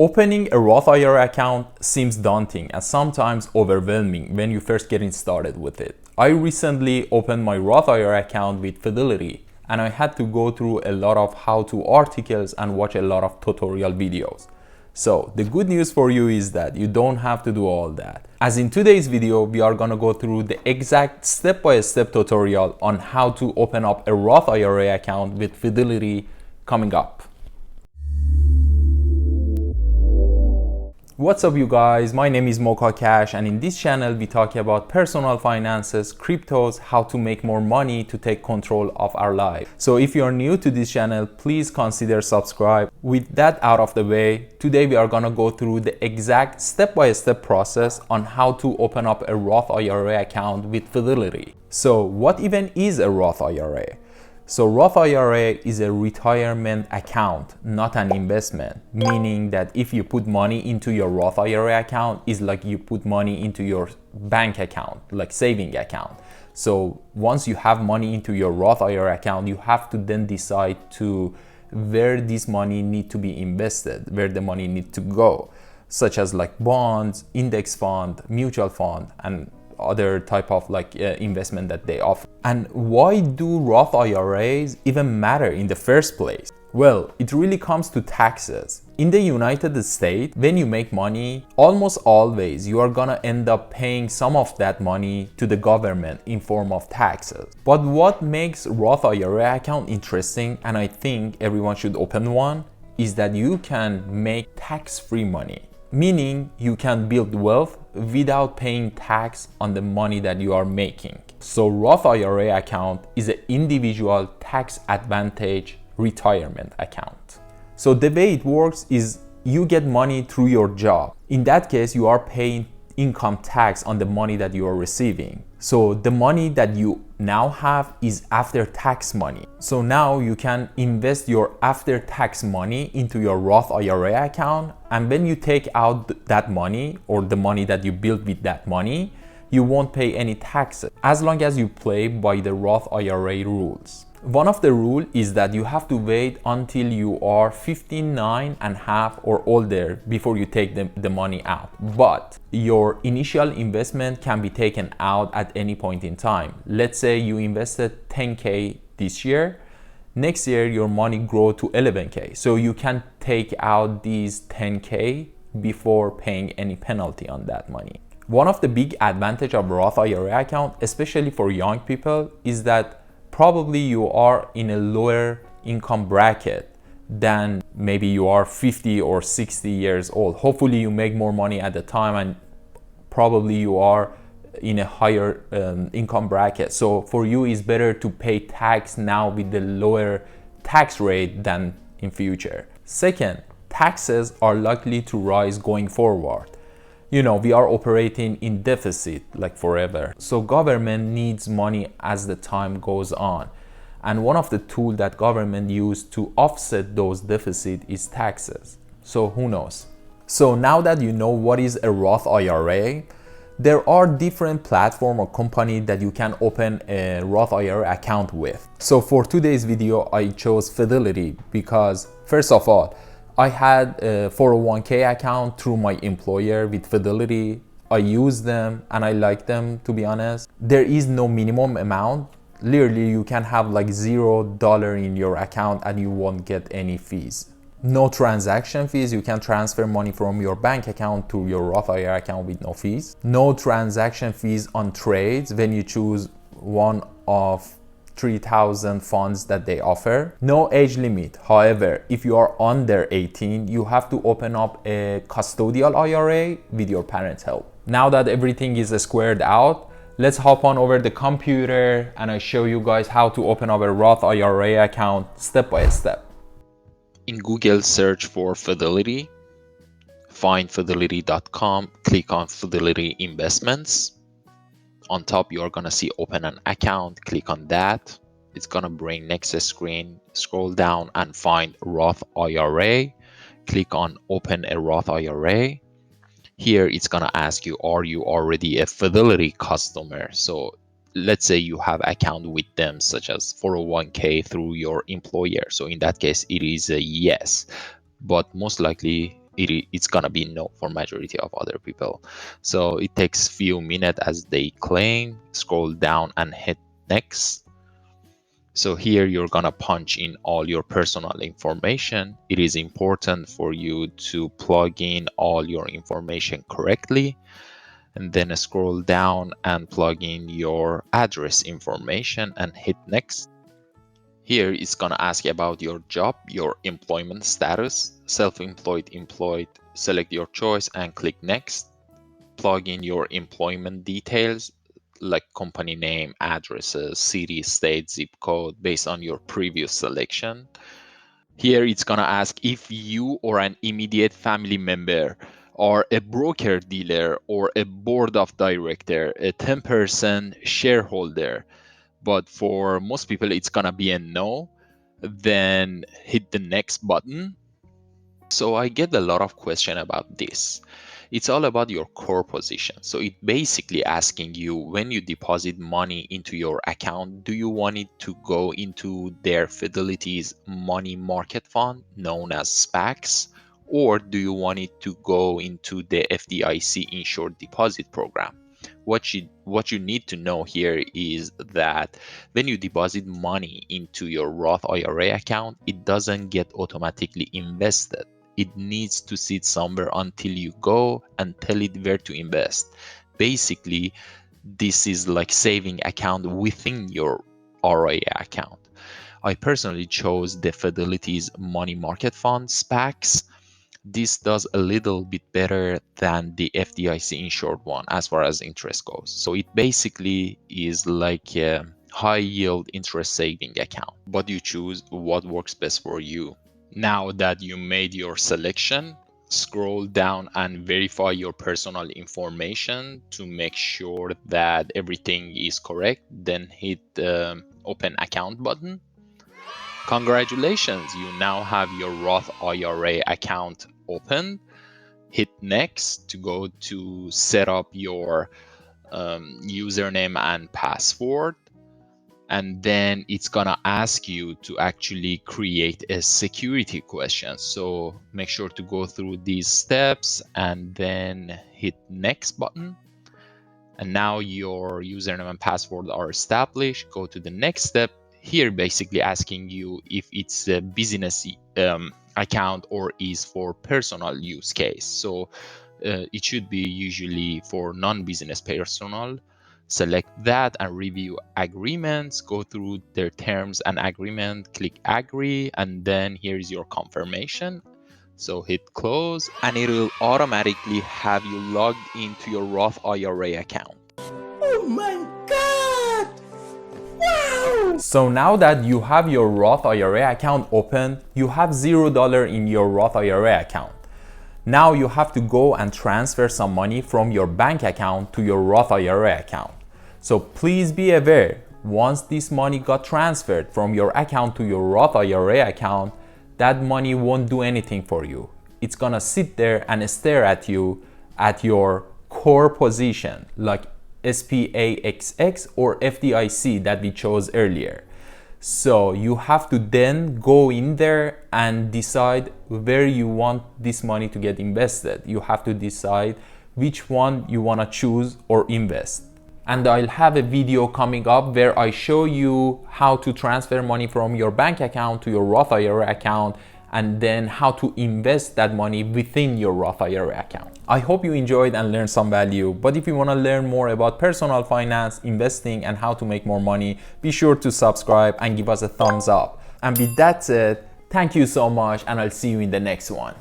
Opening a Roth IRA account seems daunting and sometimes overwhelming when you first getting started with it. I recently opened my Roth IRA account with Fidelity and I had to go through a lot of how-to articles and watch a lot of tutorial videos. So the good news for you is that you don't have to do all that. As in today's video, we are gonna go through the exact step-by-step tutorial on how to open up a Roth IRA account with Fidelity coming up. What's up you guys, my name is Mocha Cash and in this channel we talk about personal finances, cryptos, how to make more money to take control of our life. So if you are new to this channel, please consider subscribe. With that out of the way, today we are gonna go through the exact step-by-step process on how to open up a Roth IRA account with Fidelity. So what even is a Roth IRA? So Roth IRA is a retirement account, not an investment, meaning that if you put money into your Roth IRA account, it's like you put money into your bank account, like saving account. So once you have money into your Roth IRA account, you have to then decide to where this money need to be invested, where the money need to go, such as like bonds, index fund, mutual fund, and other type of investment that they offer. And why do Roth IRAs even matter in the first place? Well, it really comes to taxes. In the United States, when you make money, almost always you are gonna end up paying some of that money to the government in form of taxes. But what makes Roth IRA account interesting, and I think everyone should open one, is that you can make tax-free money. Meaning you can build wealth without paying tax on the money that you are making. So Roth IRA account is an individual tax advantage retirement account. So the way it works is you get money through your job. In that case, you are paying income tax on the money that you are receiving. So the money that you now have is after tax money. So now you can invest your after tax money into your Roth IRA account, and when you take out that money or the money that you build with that money, you won't pay any taxes as long as you play by the Roth IRA rules. One of the rules is that you have to wait until you are 59 and a half or older before you take the money out. But your initial investment can be taken out at any point in time. Let's say you invested 10K this year. Next year, your money grow to 11K. So you can take out these 10K before paying any penalty on that money. One of the big advantage of Roth IRA account, especially for young people, is that probably you are in a lower income bracket than maybe you are 50 or 60 years old. Hopefully you make more money at the time and probably you are in a higher income bracket. So for you it's better to pay tax now with the lower tax rate than in future. Second, taxes are likely to rise going forward. You know, we are operating in deficit like forever. So government needs money as the time goes on. And one of the tools that government use to offset those deficits is taxes. So who knows? So now that you know what is a Roth IRA, there are different platforms or companies that you can open a Roth IRA account with. So for today's video, I chose Fidelity because first of all, I had a 401k account through my employer with Fidelity. I use them and I like them, to be honest. There is no minimum amount. Literally, you can have like $0 in your account and you won't get any fees. No transaction fees. You can transfer money from your bank account to your Roth IRA account with no fees. No transaction fees on trades when you choose one of 3,000 funds that they offer. No age limit. However, if you are under 18, you have to open up a custodial IRA with your parents' help. Now that everything is squared out, let's hop on over the computer and I show you guys how to open up a Roth IRA account step by step. In Google, search for Fidelity, find fidelity.com, click on Fidelity Investments. On top, you're gonna see open an account, click on that. It's gonna bring next screen, scroll down and find Roth IRA. Click on open a Roth IRA. Here it's gonna ask you, are you already a Fidelity customer? So let's say you have account with them such as 401k through your employer. So in that case, it is a yes, but most likely it's gonna be no for majority of other people. So it takes few minutes as they claim. Scroll down and hit next. So here you're gonna punch in all your personal information. It is important for you to plug in all your information correctly, and then scroll down and plug in your address information and hit next. Here it's gonna ask you about your job, your employment status, self-employed, employed. Select your choice and click next. Plug in your employment details like company name, addresses, city, state, zip code based on your previous selection. Here it's gonna ask if you or an immediate family member are a broker dealer or a board of director, a 10% shareholder. But for most people it's gonna be a no. Then hit the next button. So I get a lot of question about this. It's all about your core position. So it basically asking you, when you deposit money into your account, do you want it to go into their Fidelity's money market fund known as SPACs, or do you want it to go into the FDIC insured deposit program? What you need to know here is that when you deposit money into your Roth IRA account, it doesn't get automatically invested. It needs to sit somewhere until you go and tell it where to invest. Basically, this is like saving account within your RIA account. I personally chose the Fidelity's money market fund SPACs. This does a little bit better than the FDIC insured one as far as interest goes. So it basically is like a high yield interest saving account, but you choose what works best for you. Now that you made your selection, scroll down and verify your personal information to make sure that everything is correct. Then hit the open account button. Congratulations, you now have your Roth IRA account open. Hit next to go to set up your username and password. And then it's gonna ask you to actually create a security question. So make sure to go through these steps and then hit next button. And now your username and password are established. Go to the next step. Here basically asking you if it's a business account or is for personal use case. So it should be usually for non-business personal. Select that and review agreements, go through their terms and agreement, click agree, and then here's your confirmation. So hit close and it will automatically have you logged into your Roth IRA account. Oh my God! Wow! So now that you have your Roth IRA account open, you have $0 in your Roth IRA account. Now you have to go and transfer some money from your bank account to your Roth IRA account. So please be aware, once this money got transferred from your account to your Roth IRA account, that money won't do anything for you. It's gonna sit there and stare at you at your core position, like SPAXX or FDIC that we chose earlier. So you have to then go in there and decide where you want this money to get invested. You have to decide which one you want to choose or invest. And I'll have a video coming up where I show you how to transfer money from your bank account to your Roth IRA account, and then how to invest that money within your Roth IRA account. I hope you enjoyed and learned some value, but if you want to learn more about personal finance, investing, and how to make more money, be sure to subscribe and give us a thumbs up. And with that said, thank you so much, and I'll see you in the next one.